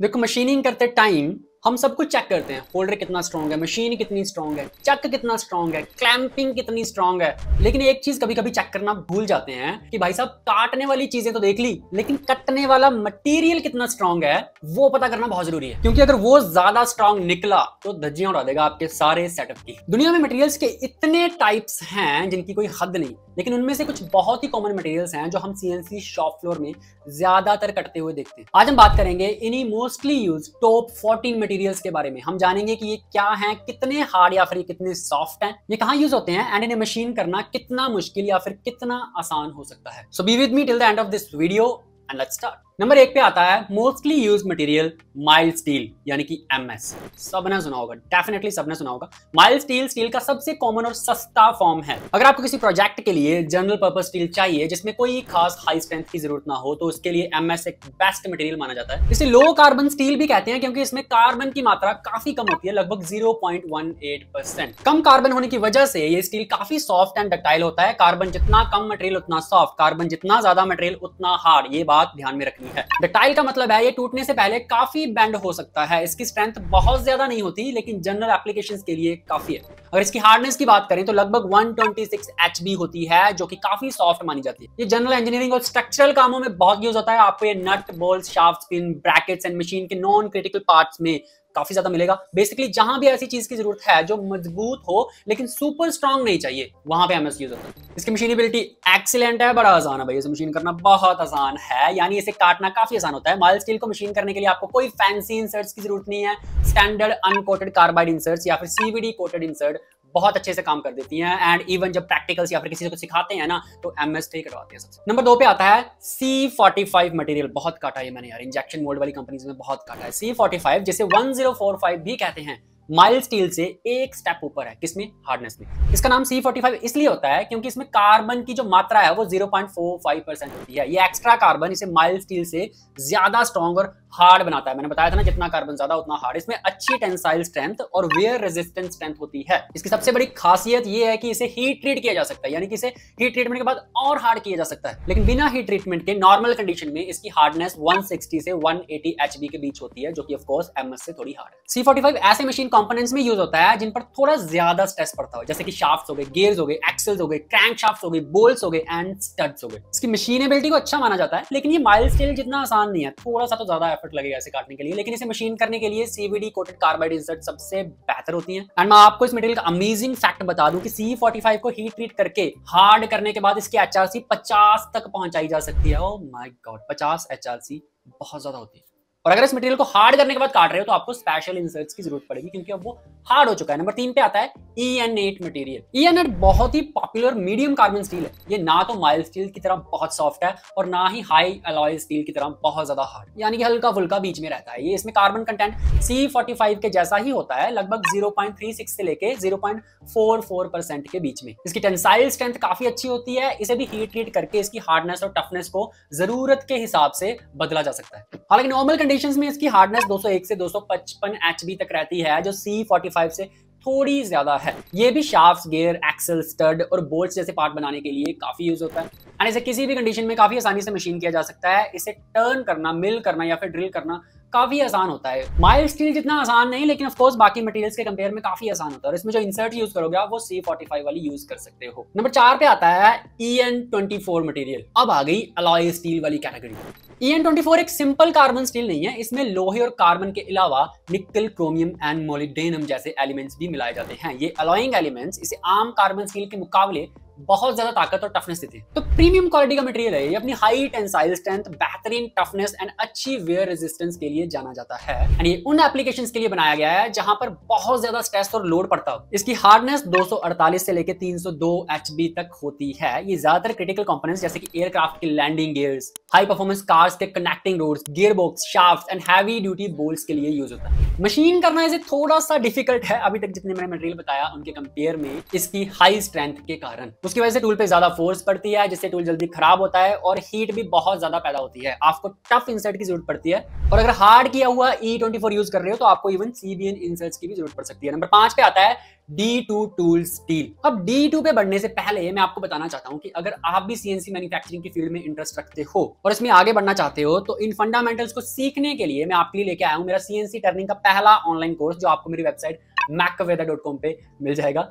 देखो, मशीनिंग करते टाइम हम सब कुछ चेक करते हैं। होल्डर कितना स्ट्रॉन्ग है, मशीन कितनी स्ट्रॉन्ग है, चक कितना स्ट्रॉन्ग है, क्लैंपिंग कितनी स्ट्रॉन्ग है। लेकिन एक चीज कभी कभी चेक करना भूल जाते हैं कि भाई साहब, काटने वाली चीजें तो देख ली, लेकिन कटने वाला मटेरियल कितना स्ट्रॉन्ग है वो पता करना बहुत जरूरी है। क्योंकि अगर वो ज्यादा स्ट्रॉन्ग निकला तो धज्जियां उड़ा देगा आपके सारे सेटअप की। दुनिया में मटेरियल्स के इतने टाइप्स हैं जिनकी कोई हद नहीं, लेकिन उनमें से कुछ बहुत ही कॉमन मटेरियल्स हैं जो हम सीएनसी शॉप फ्लोर में ज्यादातर कटते हुए देखते हैं। आज हम बात करेंगे इन्हीं मोस्टली यूज टॉप 14 मटेरियल्स के बारे में। हम जानेंगे कि ये क्या हैं, कितने हार्ड या फिर ये कितने सॉफ्ट हैं, ये कहां यूज होते हैं एंड इन्हें मशीन करना कितना मुश्किल या फिर कितना आसान हो सकता है। So be with me till the end of this video and let's start. Number 1 पे आता है mostly used material mild steel यानी कि एमएस। सबने सुना होगा, डेफिनेटली सबने सुना होगा। माइल्ड स्टील स्टील का सबसे कॉमन और सस्ता फॉर्म है। अगर आपको किसी प्रोजेक्ट के लिए जनरल पर्पस स्टील चाहिए जिसमें कोई खास हाई स्ट्रेंथ की जरूरत ना हो, तो उसके लिए एमएस एक बेस्ट मटेरियल माना जाता है। इसे लो कार्बन स्टील भी कहते हैं क्योंकि इसमें कार्बन की मात्रा काफी कम होती है, लगभग 0.18%। कम कार्बन होने की वजह से ये स्टील काफी सॉफ्ट एंड डक्टाइल होता है। कार्बन जितना कम मटेरियल उतना सॉफ्ट, कार्बन जितना ज्यादा मटेरियल उतना हार्ड। ये बात ध्यान में रखनी है। डक्टाइल का मतलब है ये टूटने से पहले काफी बेंड हो सकता है। इसकी स्ट्रेंथ बहुत ज्यादा नहीं होती, लेकिन जनरल एप्लीकेशंस के लिए काफी है। अगर इसकी हार्डनेस की बात करें तो लगभग 126 HB होती है, जो कि काफी सॉफ्ट मानी जाती है। ये जनरल इंजीनियरिंग और स्ट्रक्चरल कामों में बहुत यूज होता है। आपको ये nut, bolt, shaft, pin, brackets and machine के नॉन क्रिटिकल पार्ट्स में काफी ज्यादा मिलेगा। बेसिकली जहां भी ऐसी चीज की जरूरत है जो मजबूत हो लेकिन सुपर स्ट्रांग नहीं चाहिए, वहां पे एमएस यूज होता है। इसकी मशीनेबिलिटी एक्सीलेंट है, बड़ा आसान है भाई। इसे मशीन करना बहुत आसान है, यानी इसे काटना काफी आसान होता है। माइल्ड स्टील को मशीन करने के लिए आपको कोई फैंसी इंसर्ट्स की जरूरत नहीं है। स्टैंडर्ड अनकोटेड कार्बाइड इंसर्ट्स या फिर सीवीडी कोटेड इंसर्ट बहुत अच्छे से काम कर देती हैं। एंड इवन जब प्रैक्टिकल्स या फिर किसी को सिखाते हैं ना, तो एमएस ही करवाते हैं सबसे। नंबर 2 पे आता है C45 मटेरियल। बहुत काटा है मैंने यार, इंजेक्शन मोल्ड वाली कंपनीज में बहुत काटा है। C45 जिसे 1045 भी कहते हैं, माइल्ड स्टील से एक स्टेप ऊपर है। किसमें? हार्डनेस में। इसका नाम C45 इसलिए होता है क्योंकि इसमें कार्बन की जो मात्रा है वो 0.45% होती है। ये एक्स्ट्रा कार्बन इसे माइल्ड स्टील से ज्यादा स्ट्रॉन्ग और हार्ड बनाता है। मैंने बताया था ना, जितना कार्बन ज्यादा उतना हार्ड। इसमें अच्छी टेंसाइल स्ट्रेंथ और वेयर रेजिस्टेंस स्ट्रेंथ होती है। इसकी सबसे बड़ी खासियत ये है कि इसे हीट ट्रीट किया जा सकता है, यानी कि इसे हीट ट्रीटमेंट के बाद और हार्ड किया जा सकता है। लेकिन बिना हीट ट्रीटमेंट के नॉर्मल कंडीशन में इसकी हार्डनेस 160 से 180 HB के बीच होती है, जो कि ऑफ कोर्स एमएस से थोड़ी हार्ड है। C45 ऐसे मशीन कंपोनेंट्स में यूज होता है जिन पर थोड़ा ज्यादा स्ट्रेस पड़ता हो, जैसे कि शाफ्ट्स हो गए, गियर्स हो गए, एक्सेल्स हो गए, क्रैंक शाफ्ट्स हो गए, बोल्ट्स हो गए एंड स्टड्स हो गए। इसकी मशीनेबिलिटी को अच्छा माना जाता है, लेकिन ये माइल्ड स्टील जितना आसान नहीं है। थोड़ा सा तो ज्यादा एफर्ट लगेगा इसे काटने के लिए, लेकिन इसे मशीन करने के लिए सीवीडी कोटेड कार्बाइड इंसर्ट सबसे बेहतर होती है। एंड मैं आपको इस मटेरियल का अमेजिंग फैक्ट बता दूं कि C45 को हीट ट्रीट करके हार्ड करने के बाद इसकी HRC 50 तक पहुंचाई जा सकती है। ओह माय गॉड, 50 HRC बहुत ज्यादा होती है। और अगर इस मटेरियल को हार्ड करने के बाद काट रहे हो तो आपको स्पेशल इंसर्ट्स की जरूरत पड़ेगी, क्योंकि अब वो हार्ड हो चुका है। नंबर 3 पे आता है EN8 मटेरियल। EN8 बहुत ही पॉपुलर मीडियम कार्बन स्टील है। ये ना तो माइल्ड स्टील की तरह बहुत सॉफ्ट है और ना ही हाई अलॉय स्टील की तरह बहुत ज्यादा हार्ड, यानी कि हल्का फुल्का बीच में रहता है। ये इसमें कार्बन कंटेंट C45 के जैसा ही होता है, लगभग 0.36 से लेके 0.44% के बीच में। इसकी टेंसाइल स्ट्रेंथ काफी अच्छी होती है। इसे भी हीट ट्रीट करके इसकी हार्डनेस और टफनेस को जरूरत के हिसाब से बदला जा सकता है। हालांकि नॉर्मल कंडीशंस में इसकी हार्डनेस 201 से 255 HB तक रहती है, जो C45 से थोड़ी ज्यादा है। ये भी शाफ्ट, गियर, एक्सल, स्टड और बोल्ट्स जैसे पार्ट बनाने के लिए काफी यूज होता है। एंड इसे किसी भी कंडीशन में काफी आसानी से मशीन किया जा सकता है। इसे टर्न करना, मिल करना या फिर ड्रिल करना काफी आसान होता है। माइल्ड स्टील जितना आसान नहीं, लेकिन ऑफ कोर्स बाकी मटेरियल्स के कंपेयर में काफी आसान होता है। और इसमें जो इंसर्ट यूज करोगे आप वो C45 वाली यूज कर सकते हो। नंबर 4 पे आता है EN24 मटेरियल। अब आ गई अलॉय स्टील वाली कैटेगरी। EN24 एक सिंपल कार्बन स्टील नहीं है। इसमें लोहे और कार्बन के अलावा निकल, क्रोमियम एंड मोलिब्डेनम जैसे एलिमेंट्स भी मिलाए जाते हैं। ये अलॉइंग एलिमेंट्स इसे आम कार्बन स्टील के मुकाबले बहुत ज्यादा ताकत और टफनेस देते हैं। तो प्रीमियम क्वालिटी का मटेरियल है ये। अपनी हाई टेंसाइल स्ट्रेंथ, बेहतरीन टफनेस एंड अच्छी वेयर रेजिस्टेंस के लिए जाना जाता है। एंड ये उन एप्लीकेशंस के लिए बनाया गया है जहां पर बहुत ज्यादा स्ट्रेस और लोड पड़ता हो। इसकी हार्डनेस 248 से लेकर 302 HB तक होती है। ये ज्यादातर क्रिटिकल कंपोनेंट्स जैसे कि एयरक्राफ्ट के landing gears, high performance cars के connecting rods, gear box, shaft and heavy duty bolts के लिए यूज होता है। मशीन करना इसे थोड़ा सा डिफिकल्ट है अभी तक जितने मैंने मटेरियल बताया उनके कंपेयर में, इसकी हाई स्ट्रेंथ के कारण। उसकी वजह से टूल पे ज्यादा फोर्स पड़ती है, जिससे टूल जल्दी खराब होता है और हीट भी बहुत ज्यादा पैदा होती है। आपको टफ इंसर्ट की जरूरत पड़ती है, और अगर हार्ड किया हुआ E24 यूज कर रहे हो तो आपको इवन CBN इंसर्ट्स की भी जरूरत पड़ सकती है। नंबर 5 पे आता है D2 टूल स्टील। अब D2 पे बढ़ने से पहले मैं आपको बताना चाहता हूं कि अगर आप भी CNC मैन्युफैक्चरिंग की फील्ड में इंटरेस्ट रखते हो और इसमें आगे बढ़ना चाहते हो तो इन फंडामेंटल्स को सीखने के लिए मैं आपके लिए लेके आया हूं मेरा CNC टर्निंग का पहला ऑनलाइन कोर्स, जो आपको मेरी वेबसाइट macweather.com पे मिल जाएगा।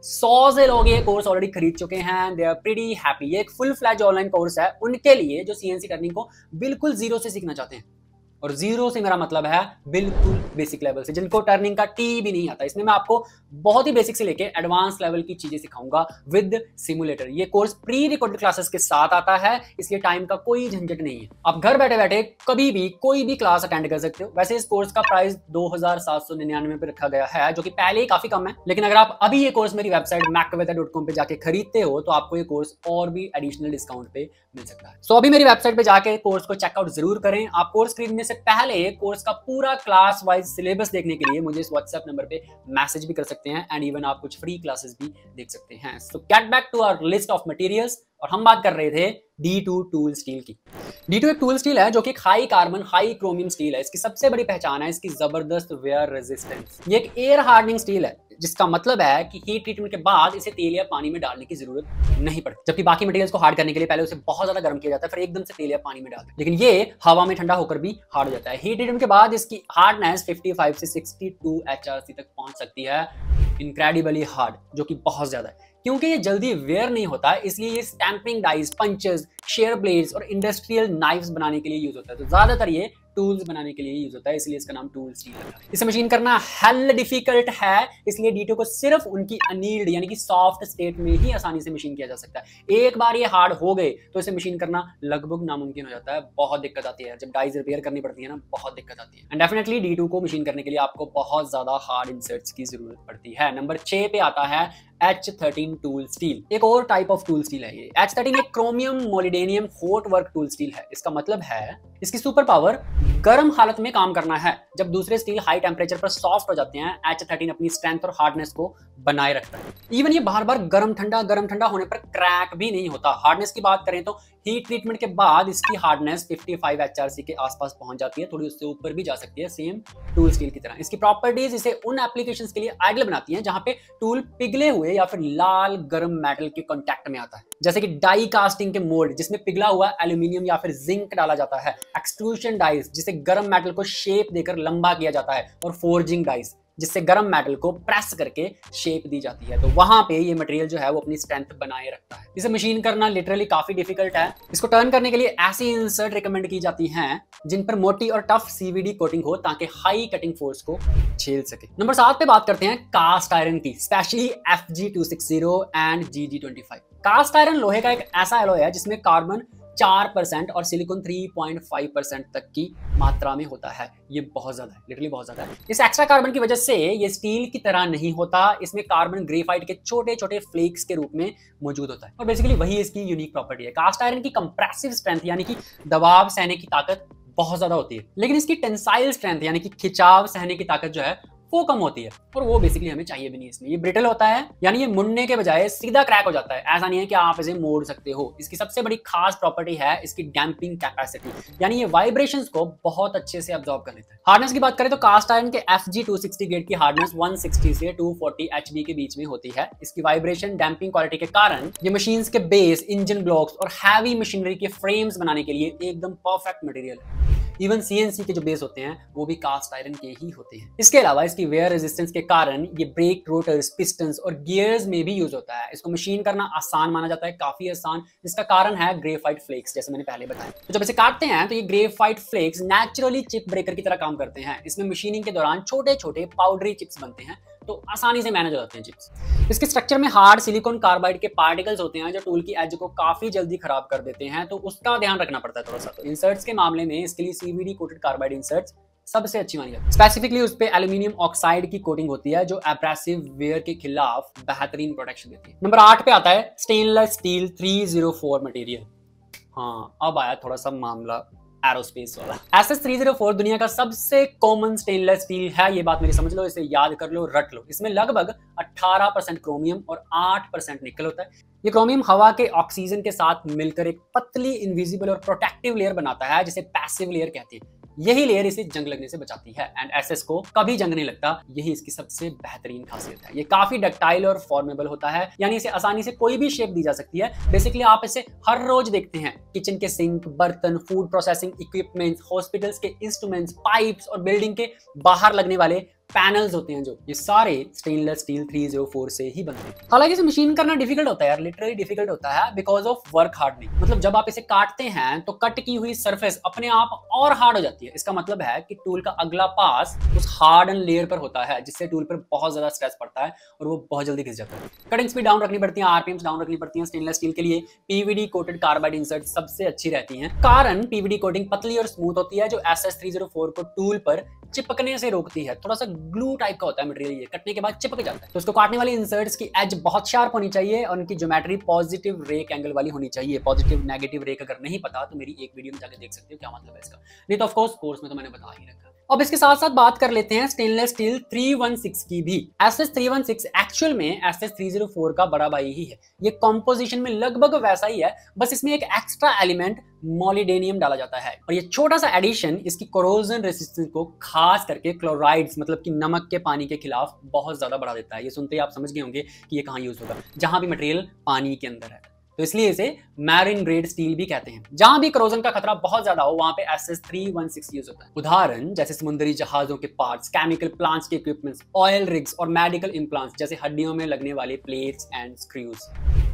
100 से लोग ये कोर्स ऑलरेडी खरीद चुके हैं, दे आर प्रीटी हैप्पी। ये एक फुल फ्लैज ऑनलाइन कोर्स है उनके लिए जो CNC टर्निंग को बिल्कुल जीरो से सीखना चाहते हैं, और जीरो से मेरा मतलब है बिल्कुल बेसिक लेवल से, जिनको टर्निंग का टी भी नहीं आता। इसमें मैं आपको बहुत ही बेसिक से लेके एडवांस लेवल की चीजें सिखाऊंगा विद सिमुलेटर। ये कोर्स प्री रिकॉर्डेड क्लासेस के साथ आता है, इसलिए टाइम का कोई झंझट नहीं है। आप घर बैठे बैठे कभी भी कोई भी क्लास अटेंड कर सकते हो। वैसे इस कोर्स का प्राइस 2799 पे रखा गया है, जो कि पहले ही काफी कम है, लेकिन अगर आप अभी ये कोर्स मेरी वेबसाइट macweather.com पे जाके खरीदते हो तो आपको ये कोर्स और भी एडिशनल डिस्काउंट पे मिल सकता है। सो अभी मेरी वेबसाइट पे जाके कोर्स को चेकआउट जरूर करें। आप कोर्स खरीदने से पहले कोर्स का पूरा क्लास वाइज सिलेबस देखने के लिए मुझे इस व्हाट्सएप नंबर पे मैसेज भी कर सकते हैं, एंड इवन आप कुछ फ्री क्लासेस भी देख सकते हैं। So get back to our list of materials, और हम बात कर रहे थे D2 टूल स्टील की। D2 एक टूल स्टील है जो कि एक high carbon high chromium steel है। इसकी सबसे बड़ी पहचान है इसकी जबरदस्त वेयर रेजिस्टेंस। ये एक एयर हार्डनिंग स्टील है, जिसका मतलब है कि हीट ट्रीटमेंट के बाद इसे तेल या पानी में डालने की जरूरत नहीं पड़ती। जबकि बाकी मटेरियल्स को हार्ड करने के लिए पहले उसे बहुत ज्यादा गर्म किया जाता है, फिर एकदम से तेल या पानी में डालते हैं, लेकिन ये हवा में ठंडा होकर भी हार्ड हो जाता है। हीट ट्रीटमेंट के बाद इसकी हार्डनेस 55 से 62 HRC तक पहुंच सकती है, इनक्रेडिबली हार्ड, जो कि बहुत ज्यादा है। क्योंकि ये जल्दी वेयर नहीं होता है, इसलिए ये stamping dice, punches, share blades और इंडस्ट्रियल नाइफ्स बनाने के लिए यूज होता है। तो ज्यादातर ये टूल्स बनाने के लिए यूज होता है, इसलिए इसका नाम टूल स्टील है। इसे मशीन करना हेल डिफिकल्ट है, इसलिए D2 को सिर्फ उनकी अनील्ड यानी कि सॉफ्ट स्टेट में ही आसानी से मशीन किया जा सकता है। एक बार ये हार्ड हो गए तो इसे मशीन करना लगभग नामुमकिन हो जाता है। बहुत दिक्कत आती है जब डाइज रिपेयर करनी पड़ती है ना, बहुत दिक्कत आती है। एंड डेफिनेटली D2 को मशीन करने के लिए आपको बहुत ज्यादा हार्ड इंसर्ट्स की जरूरत पड़ती है। नंबर 6 पे आता है H13 टूल स्टील। एक और टाइप ऑफ टूल स्टील है ये। H13 एक chromium molybdenum hot work tool steel है। इसका मतलब है इसकी सुपर पावर गर्म हालत में काम करना है। जब दूसरे स्टील हाई टेम्परेचर पर सॉफ्ट हो जाते हैं, H13 अपनी स्ट्रेंथ और हार्डनेस को बनाए रखता है। इवन ये बार बार गर्म ठंडा होने पर क्रैक भी नहीं होता। हार्डनेस की बात करें तो हीट ट्रीटमेंट के बाद इसकी हार्डनेस 55 HRC के आसपास पहुंच जाती है, थोड़ी उससे ऊपर भी जा सकती है, सेम टूल स्टील की तरह। इसकी प्रॉपर्टीज इसे उन एप्लीकेशंस के लिए आइडियल बनाती हैं जहां पे टूल पिघले हुए या फिर लाल गर्म मेटल के कांटेक्ट में आता है, जैसे कि डाई कास्टिंग के मोल्ड जिसमें पिघला हुआ एल्यूमिनियम या फिर जिंक डाला जाता है, एक्सट्रूशन डाइस जिसे गर्म मेटल को शेप देकर लंबा किया जाता है, और फोर्जिंग डाइस जिससे गर्म मेटल को प्रेस करके शेप दी जाती है। तो वहां पे ये मटेरियल जो है वो अपनी स्ट्रेंथ बनाए रखता है। इसे मशीन करना लिटरली काफी डिफिकल्ट है। इसको टर्न करने के लिए ऐसी इंसर्ट रिकमेंड की जाती हैं जिन पर मोटी और टफ CVD कोटिंग हो, ताकि हाई कटिंग फोर्स को झेल सके। नंबर 7 पे बात करते हैं कास्ट आयरन की, specially FG260 and GG25। Cast iron लोहे का एक ऐसा एलॉय है जिसमें कार्बन 4% और सिलिकॉन 3.5% तक की मात्रा में होता है। ये बहुत ज्यादा है, लिटरली बहुत ज्यादा है। इस एक्स्ट्रा कार्बन की वजह से ये स्टील की तरह नहीं होता। इसमें कार्बन ग्रेफाइट के छोटे छोटे फ्लेक्स के रूप में मौजूद होता है, और बेसिकली वही इसकी यूनिक प्रॉपर्टी है। कास्ट आयरन की कंप्रेसिव स्ट्रेंथ यानी कि दबाव सहने की ताकत बहुत ज्यादा होती है, लेकिन इसकी टेंसाइल स्ट्रेंथ यानी कि खिंचाव सहने की ताकत जो है वो कम होती है, और वो बेसिकली हमें चाहिए भी नहीं। इसमें ये ब्रिटल होता है, यानी ये मुड़ने के बजाय सीधा क्रैक हो जाता है। ऐसा नहीं है कि आप इसे मोड़ सकते हो। इसकी सबसे बड़ी खास प्रॉपर्टी है इसकी डैम्पिंग कैपेसिटी, यानी ये वाइब्रेशंस को बहुत अच्छे से अब्सॉर्ब कर लेता है। हार्डनेस की बात करें तो कास्ट आयरन के FG260 ग्रेड की हार्डनेस 160 से 240 HB के बीच में होती है। इसकी वाइब्रेशन डैम्पिंग क्वालिटी के कारण ये मशीन्स के बेस, इंजन ब्लॉक्स और हैवी मशीनरी के फ्रेम्स बनाने के लिए एकदम परफेक्ट मटेरियल है। इवन CNC के जो बेस होते हैं वो भी कास्ट आयरन के ही होते हैं। इसके अलावा इसकी वेयर रेजिस्टेंस के कारण ये ब्रेक, रोटर्स, पिस्टन्स और गियर्स में भी यूज होता है। इसको मशीन करना आसान माना जाता है, काफी आसान, जिसका कारण है ग्रेफाइट फ्लेक्स, जैसे मैंने पहले बताया। तो जब इसे काटते हैं तो ये graphite flakes naturally chip breaker की तरह काम करते हैं। इसमें मशीनिंग के दौरान छोटे छोटे पाउडरी चिप्स बनते हैं, तो आसानी से मैनेज हो जाते हैं चिप्स। इसके स्ट्रक्चर में हार्ड सिलिकॉन कार्बाइड के पार्टिकल्स होते हैं जो टूल की एज को काफी जल्दी खराब कर देते हैं, तो उसका ध्यान रखना पड़ता है थोड़ा सा। तो इंसर्ट्स के मामले में इसके लिए CVD कोटेड कार्बाइड इंसर्ट्स सबसे अच्छी मानी जाती है। स्पेसिफिकली उस पे एल्यूमिनियम ऑक्साइड की कोटिंग होती है जो एब्रेसिव वेयर के खिलाफ बेहतरीन प्रोटेक्शन देती है। नंबर 8 पे आता है स्टेनलेस स्टील 304 मटेरियल। हाँ, अब आया थोड़ा सा मामला एरोस्पेस वाला। SS304 दुनिया का सबसे कॉमन स्टेनलेस स्टील है, ये बात मेरी समझ लो, इसे याद कर लो, रट लो। इसमें लगभग 18% क्रोमियम और 8% निकल होता है। ये क्रोमियम हवा के ऑक्सीजन के साथ मिलकर एक पतली, इनविजिबल और प्रोटेक्टिव लेयर बनाता है जिसे पैसिव लेयर कहते हैं। यही लेयर इसे जंग लगने से बचाती है एंड एसएस को कभी जंग नहीं लगता। यही इसकी सबसे बेहतरीन खासियत है। ये काफी डक्टाइल और फॉर्मेबल होता है, यानी इसे आसानी से कोई भी शेप दी जा सकती है। बेसिकली आप इसे हर रोज देखते हैं, किचन के सिंक, बर्तन, फूड प्रोसेसिंग इक्विपमेंट्स, हॉस्पिटल्स के इंस्ट्रूमेंट्स, पाइप्स और बिल्डिंग के बाहर लगने वाले पैनल्स होते हैं, जो ये सारे स्टेनलेस स्टील 304 से ही बनते हैं। हालांकि इसे मशीन करना डिफिकल्ट होता है यार, लिटरली डिफिकल्ट होता है बिकॉज ऑफ वर्क हार्डनिंग। मतलब जब आप इसे काटते हैं तो कट की हुई सरफेस अपने आप और हार्ड हो जाती है। इसका मतलब है कि टूल का अगला पास उस हार्डन लेयर पर होता है, जिससे टूल पर बहुत ज्यादा स्ट्रेस पड़ता है और वो बहुत जल्दी घिस जाता है। कटिंग स्पीड डाउन रखनी पड़ती है, आरपीएम्स डाउन रखनी पड़ती है। स्टेनलेस स्टील के लिए पीवीडी कोटेड कार्बाइड इंसर्ट सबसे अच्छी रहती हैं, कारण पीवीडी कोटिंग पतली और स्मूथ होती है, जो SS304 को टूल पर चिपकने से रोकती है। थोड़ा सा ग्लू टाइप का होता है मटेरियल, ये कटने के बाद चिपक जाता है। तो उसको काटने वाले इंसर्ट्स की एज बहुत शार्प होनी चाहिए और उनकी ज्योमेट्री पॉजिटिव रेक एंगल वाली होनी चाहिए। पॉजिटिव नेगेटिव रेक अगर नहीं पता तो मेरी एक वीडियो में जाकर देख सकते हो क्या मतलब है इसका, नहीं तो ऑफ कोर्स कोर्स में तो मैंने बता ही रखा। अब इसके साथ साथ बात कर लेते हैं स्टेनलेस स्टील 316 की भी। SS316 एक्चुअल में SS304 का बड़ा भाई ही है। ये कॉम्पोजिशन में लगभग वैसा ही है, बस इसमें एक एक्स्ट्रा एलिमेंट मोलिडेनियम डाला जाता है और ये छोटा सा एडिशन इसकी कोरोजन रेसिस्टेंस को खास करके क्लोराइड्स मतलब कि नमक के पानी के खिलाफ बहुत ज्यादा बढ़ा देता है। ये सुनते ही आप समझ गए होंगे कि ये कहाँ यूज होगा, जहां भी मटेरियल पानी के अंदर है। तो इसलिए इसे मैरिन ग्रेड स्टील भी कहते हैं। जहां भी करोजन का खतरा बहुत ज्यादा हो वहां पे SS316 यूज होता है। उदाहरण जैसे समुद्री जहाजों के पार्ट्स, केमिकल प्लांट्स के इक्विपमेंट्स, ऑयल रिग्स और मेडिकल इम्प्लांट्स जैसे हड्डियों में लगने वाले प्लेट्स एंड स्क्रूज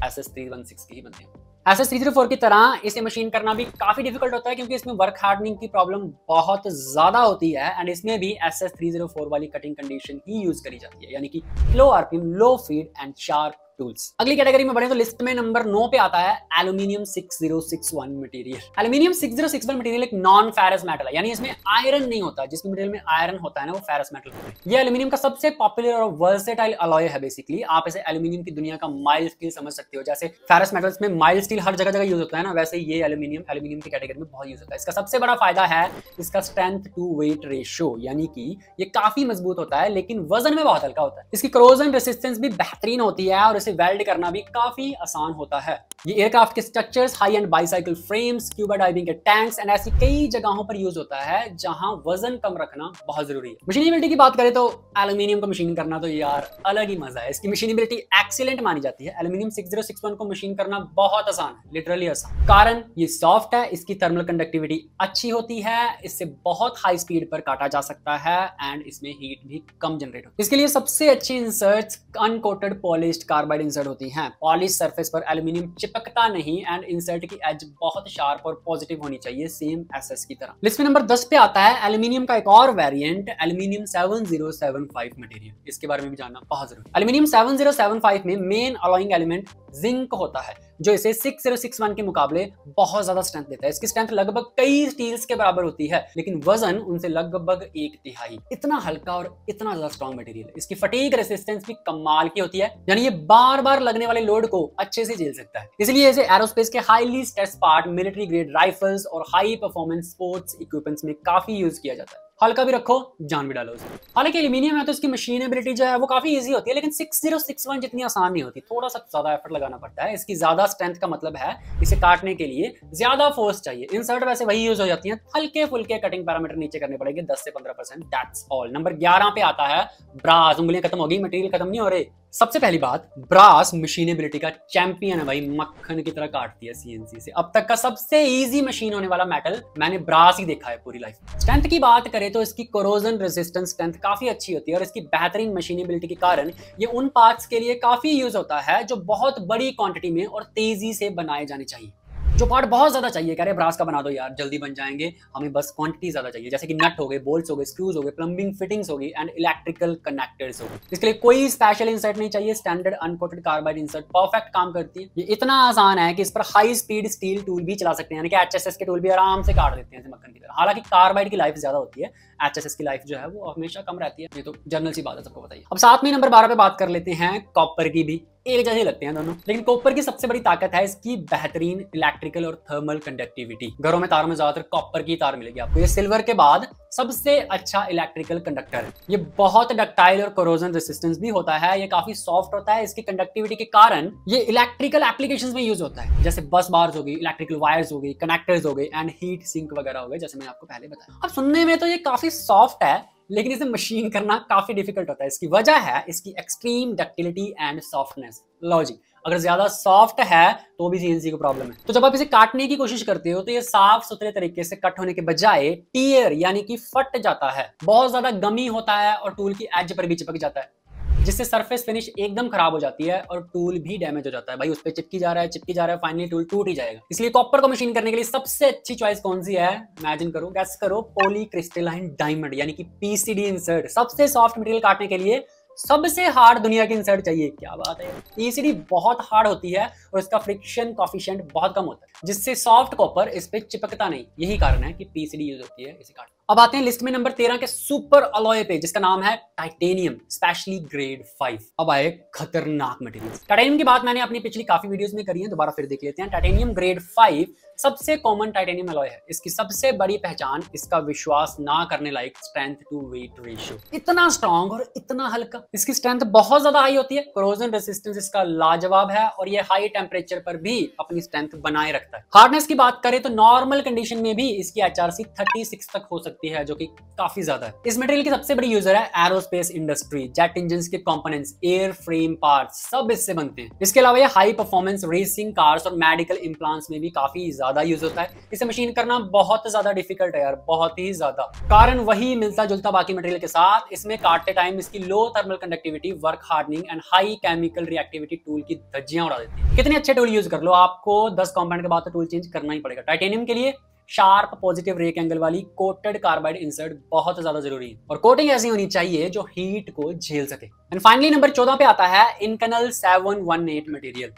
SS316 के ही बनते हैं। SS304 की तरह इसे मशीन करना भी काफी डिफिकल्ट होता है, क्योंकि इसमें वर्क हार्डनिंग की प्रॉब्लम बहुत ज्यादा होती है एंड इसमें भी SS304 वाली कटिंग कंडीशन ही यूज करी जाती है, यानी कि low RPM, low feed and sharp tools. अगली कैटेगरी में बढ़े तो लिस्ट में नंबर 9 पे आता है एल्यूमिनियम 6061 मटेरियल। एल्यूमिनियम 6061 मटेरियल एक नॉन फेरस मेटल है, यानी इसमें आयरन नहीं होता। जिस मटेरियल में आयरन होता है ना वो फेरस मेटल होता है। ये एल्यूमिनियम का सबसे पॉपुलर और वर्सेटाइल अलॉय है। बेसिकली आप इसे एल्यूमिनियम की दुनिया का माइल्ड स्टील समझ सकते हो। जैसे फेरस मेटल्स में माइल्ड स्टील हर जगह यूज होता है ना, वैसे ये एल्यूमिनियम की कैटेगरी में बहुत यूज होता है। इसका सबसे बड़ा फायदा है इसका स्ट्रेंथ टू वेट रेशियो, यानी कि ये काफी मजबूत होता है लेकिन वजन में बहुत हल्का होता है। इसकी कोरोजन रेसिस्टेंस भी बेहतरीन होती है और इसे वेल्ड करना भी काफी आसान होता है। ये एयरक्राफ्ट के structures, high and bicycle frames, scuba diving के टैंक्स एंड ऐसी कई जगहों पर यूज होता है जहां वजन कम रखना बहुत जरूरी है। मशीनेबिलिटी की बात करें तो एल्यूमिनियम को मशीन करना तो यार अलग ही मजा है। इसकी मशीनेबिलिटी एक्सीलेंट मानी जाती है। एल्यूमिनियम 6061 को मशीन करना बहुत आसान है, लिटरली आसान, कारण ये सॉफ्ट है, इसकी थर्मल कंडक्टिविटी अच्छी होती है, इससे बहुत हाई स्पीड पर काटा जा सकता है एंड इसमें हीट भी कम जनरेट होती है। इसके लिए सबसे अच्छी inserts uncoated polished carbide insert होती हैं। पॉलिश सरफेस पर एल्यूमिनियम चिपकता नहीं एंड इंसर्ट की एज बहुत शार्प और पॉजिटिव होनी चाहिए, सेम एसएस की तरह। लिस्ट में नंबर 10 पे आता है एल्यूमिनियम का एक और वेरिएंट, एल्यूमिनियम 7075 मटेरियल। इसके बारे में भी जानना बहुत जरूरी है। एल्यूमिनियम 7075 में मेन अलॉइंग एलिमेंट जिंक होता है, जो इसे 6061 के मुकाबले बहुत ज्यादा स्ट्रेंथ देता है। इसकी स्ट्रेंथ लगभग कई स्टील्स के बराबर होती है, लेकिन वजन उनसे लगभग 1/3। इतना हल्का और इतना ज्यादा स्ट्रॉन्ग मटेरियल है। इसकी फटीग रेसिस्टेंस भी कमाल की होती है, यानी ये बार बार लगने वाले लोड को अच्छे से झेल सकता है। इसलिए इसे एरोस्पेस के highly stress part, military grade rifles और हाई परफॉर्मेंस स्पोर्ट्स इक्विपमेंट्स में काफी यूज किया जाता है। हल्का भी रखो, जान भी डालो उसमें। हालांकि एल्यूमिनियम है तो इसकी मशीनेबिलिटी जो है वो काफी इजी होती है, लेकिन 6061 जितनी आसान नहीं होती। थोड़ा सा ज्यादा एफर्ट लगाना पड़ता है। इसकी ज्यादा स्ट्रेंथ का मतलब है इसे काटने के लिए ज्यादा फोर्स चाहिए। इंसर्ट वैसे वही यूज हो जाती है, हल्के फुल्के कटिंग पैरामीटर नीचे करने पड़ेंगे 10 से 15%, दैट्स ऑल। नंबर 11 पे आता है ब्रास। उंगलियां खत्म हो गई, मटेरियल खत्म नहीं हो रहे। सबसे पहली बात, ब्रास मशीनेबिलिटी का चैंपियन है भाई, मक्खन की तरह काटती है सीएनसी से। अब तक का सबसे इजी मशीन होने वाला मेटल मैंने ब्रास ही देखा है पूरी लाइफ में। स्ट्रेंथ की बात करें तो इसकी कोरोजन रेजिस्टेंस स्ट्रेंथ काफी अच्छी होती है और इसकी बेहतरीन मशीनेबिलिटी के कारण ये उन पार्ट्स के लिए काफी यूज होता है जो बहुत बड़ी क्वांटिटी में और तेजी से बनाए जाने चाहिए। जो पार्ट बहुत ज्यादा चाहिए, कह रहे ब्रास का बना दो यार, जल्दी बन जाएंगे, हमें बस क्वांटिटी ज्यादा चाहिए, जैसे कि नट हो गए, बोल्ट्स हो गए, स्क्रूज हो गए, प्लम्बिंग फिटिंग्स होगी एंड इलेक्ट्रिकल कनेक्टर्स हो गए। इसके लिए कोई स्पेशल इंसर्ट नहीं चाहिए, standard uncoated carbide insert perfect काम करती है। ये इतना आसान है कि इस पर हाई स्पीड स्टील टूल भी चला सकते हैं, यानी कि एचएसएस के टूल भी आराम से काट देते हैं मक्खन की तरह। हालांकि कार्बाइड की लाइफ ज्यादा होती है, एचएसएस की लाइफ जो है वो हमेशा कम रहती है। ये तो जनरल सी बात है, सबको बताइए। अब साथ में नंबर 12 पे बात कर लेते हैं कॉपर की भी। एक जैसे लगते हैं दोनों। लेकिन कॉपर की सबसे बड़ी ताकत है इसकी बेहतरीन इलेक्ट्रिकल और थर्मल कंडक्टिविटी। घरों में तारों में ज्यादातर कॉपर की तार मिलेगी आपको। ये सिल्वर के बाद सबसे अच्छा इलेक्ट्रिकल कंडक्टर है। ये बहुत डक्टाइल और कोरोजन रेसिस्टेंस भी होता है। ये काफी सॉफ्ट होता है। इसकी कंडक्टिविटी के कारण ये इलेक्ट्रिकल एप्लीकेशंस में यूज होता है, जैसे बस बार्स हो गई, इलेक्ट्रिकल वायर्स हो गई, कनेक्टर्स हो गए एंड हीट सिंक वगैरह हो गए, जैसे मैंने आपको पहले बताया। अब सुनने में तो ये काफी सॉफ्ट है, लेकिन इसे मशीन करना काफी डिफिकल्ट होता है। इसकी वजह है इसकी extreme ductility and softness. Logic, अगर ज्यादा सॉफ्ट है तो भी सीएनसी को प्रॉब्लम है। तो जब आप इसे काटने की कोशिश करते हो तो ये साफ सुथरे तरीके से कट होने के बजाय टीयर यानी कि फट जाता है। बहुत ज्यादा गमी होता है और टूल की एज पर भी चिपक जाता है, जिससे सरफेस फिनिश एकदम खराब हो जाती है और टूल भी डैमेज हो जाता है। भाई उस पर चिपकी जा रहा है, फाइनली टूल टूट ही जाएगा। इसलिए कॉपर को मशीन करने के लिए सबसे अच्छी चॉइस कौन सी है? इमेजिन करो, गैस करो, पॉलीक्रिस्टलाइन डायमंड यानी कि पीसीडी इंसर्ट। सबसे सॉफ्ट मटेरियल काटने के लिए सबसे हार्ड दुनिया की इंसर्ट चाहिए। क्या बात है, पीसीडी बहुत हार्ड होती है और इसका फ्रिक्शन कॉफिशिएंट बहुत कम होता है, जिससे सॉफ्ट कॉपर इस पे चिपकता नहीं। यही कारण है कि पीसीडी यूज होती है इसे काटने। अब आते हैं लिस्ट में नंबर 13 के सुपर अलॉय पे, जिसका नाम है टाइटेनियम स्पेशली ग्रेड 5। अब आए खतरनाक मटेरियल। टाइटेनियम की बात मैंने अपनी पिछली काफी वीडियोस में करी है, दोबारा फिर देख लेते हैं। टाइटेनियम ग्रेड 5 सबसे कॉमन टाइटेनियम अलॉय है। इसकी सबसे बड़ी पहचान इसका विश्वास ना करने लायक स्ट्रेंथ टू वेट रेशियो। इतना स्ट्रॉन्ग और इतना हल्का। इसकी स्ट्रेंथ बहुत ज्यादा हाई होती है, कोरोजन रेसिस्टेंस इसका लाजवाब है और ये हाई टेम्परेचर पर भी अपनी स्ट्रेंथ बनाए रखता है। हार्डनेस की बात करें तो नॉर्मल कंडीशन में भी इसकी HRC 36 तक हो सकती है, जो कि काफी ज्यादा है। इस मटेरियल की सबसे बड़ी यूजर है एरोस्पेस इंडस्ट्री। जेट इंजन के कंपोनेंट्स, एयर फ्रेम पार्ट्स सब इससे बनते हैं। इसके अलावा ये हाई परफॉर्मेंस रेसिंग कार्स और मेडिकल इम्प्लांट्स में भी काफी ज्यादा यूज होता है। इसे मशीन करना बहुत ज्यादा डिफिकल्ट है यार, बहुत ही ज्यादा। कारण वही मिलता जुलता बाकी मटेरियल के साथ। इसमें काटते टाइम इसकी लो thermal conductivity, work hardening and high chemical reactivity tool की धज्जियां उड़ा देती है। कितने अच्छे टूल यूज कर लो, आपको 10 कंपाउंड के बाद तो टूल चेंज करना ही पड़ेगा। टाइटेनियम के लिए शार्प पॉजिटिव रेक एंगल वाली कोटेड कार्बाइड इंसर्ट बहुत ज्यादा जरूरी है और कोटिंग ऐसी होनी चाहिए जो हीट को झेल सके। एंड फाइनली नंबर 14 पे आता है इनकनल 718 मटेरियल।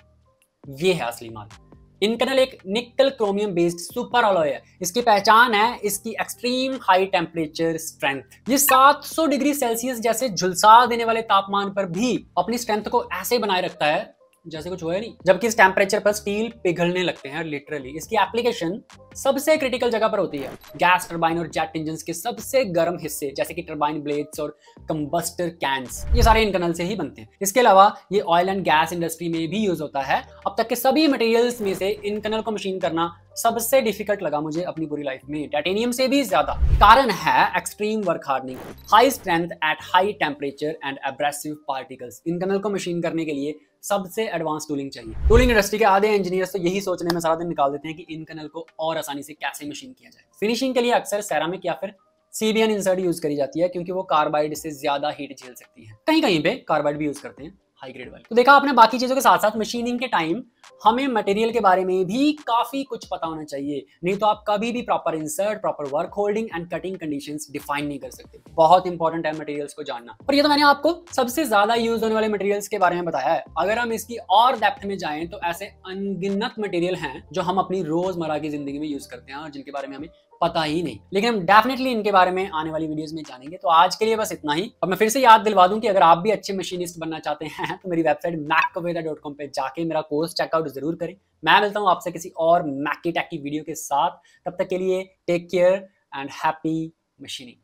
ये है असली माल। इनकनल एक निकल क्रोमियम बेस्ड सुपर अलॉय है। इसकी पहचान है इसकी एक्सट्रीम हाई टेम्परेचर स्ट्रेंथ। ये 700 डिग्री सेल्सियस जैसे झुलसा देने वाले तापमान पर भी अपनी स्ट्रेंथ को ऐसे बनाए रखता है जैसे कुछ हुआ नहीं, जबकि इस टेम्परेचर पर स्टील पिघलने लगते हैं लिटरली। इसकी एप्लीकेशन सबसे क्रिटिकल जगह पर होती है, गैस टरबाइन और जेट इंजन के सबसे गर्म हिस्से जैसे कि टरबाइन ब्लेड्स और कंबस्टर कैन्स, ये सारे इनकनल से ही बनते हैं। इसके अलावा ये ऑयल एंड गैस इंडस्ट्री में भी यूज होता है। अब तक के सभी मटेरियल्स में से इनकनल को मशीन करना सबसे डिफिकल्ट लगा मुझे अपनी पूरी लाइफ में, टाइटेनियम से भी ज्यादा। कारण है extreme work hardening, high strength at high temperature and abrasive particles. Inconel को मशीन करने के लिए सबसे एडवांस टूलिंग चाहिए। टूलिंग इंडस्ट्री के आधे इंजीनियर्स तो यही सोचने में सारा दिन निकाल देते हैं कि इनकनल को और आसानी से कैसे मशीन किया जाए। फिनिशिंग के लिए अक्सर सेरामिक या फिर सीबीएन इंसर्ट यूज करी जाती है, क्योंकि वो कार्बाइड से ज्यादा हीट झेल सकती है। कहीं कहीं पे कार्बाइड भी यूज करते हैं, हाई ग्रेड वाले। तो देखा आपने, बाकी चीजों के साथ साथ मशीनिंग के टाइम हमें मटेरियल के बारे में भी काफी कुछ पता होना चाहिए, नहीं तो आप कभी भी proper insert, proper work holding and cutting conditions define नहीं कर सकते। बहुत इंपॉर्टेंट है मटेरियल्स को जानना। और ये तो मैंने आपको सबसे ज्यादा यूज होने वाले मटेरियल्स के बारे में बताया है। अगर हम इसकी और डेप्थ में जाएं तो ऐसे अनगिनत मटेरियल हैं जो हम अपनी रोजमर्रा की जिंदगी में यूज करते हैं और जिनके बारे में हमें पता ही नहीं, लेकिन हम डेफिनेटली इनके बारे में आने वाली वीडियोस में जानेंगे। तो आज के लिए बस इतना ही। अब मैं फिर से याद दिलवा दूं कि अगर आप भी अच्छे मशीनिस्ट बनना चाहते हैं तो मेरी वेबसाइट macoveda.com पे जाके मेरा कोर्स चेकआउट जरूर करें। मैं मिलता हूं आपसे किसी और मैकी टेक की वीडियो के साथ। तब तक के लिए take care and happy machining.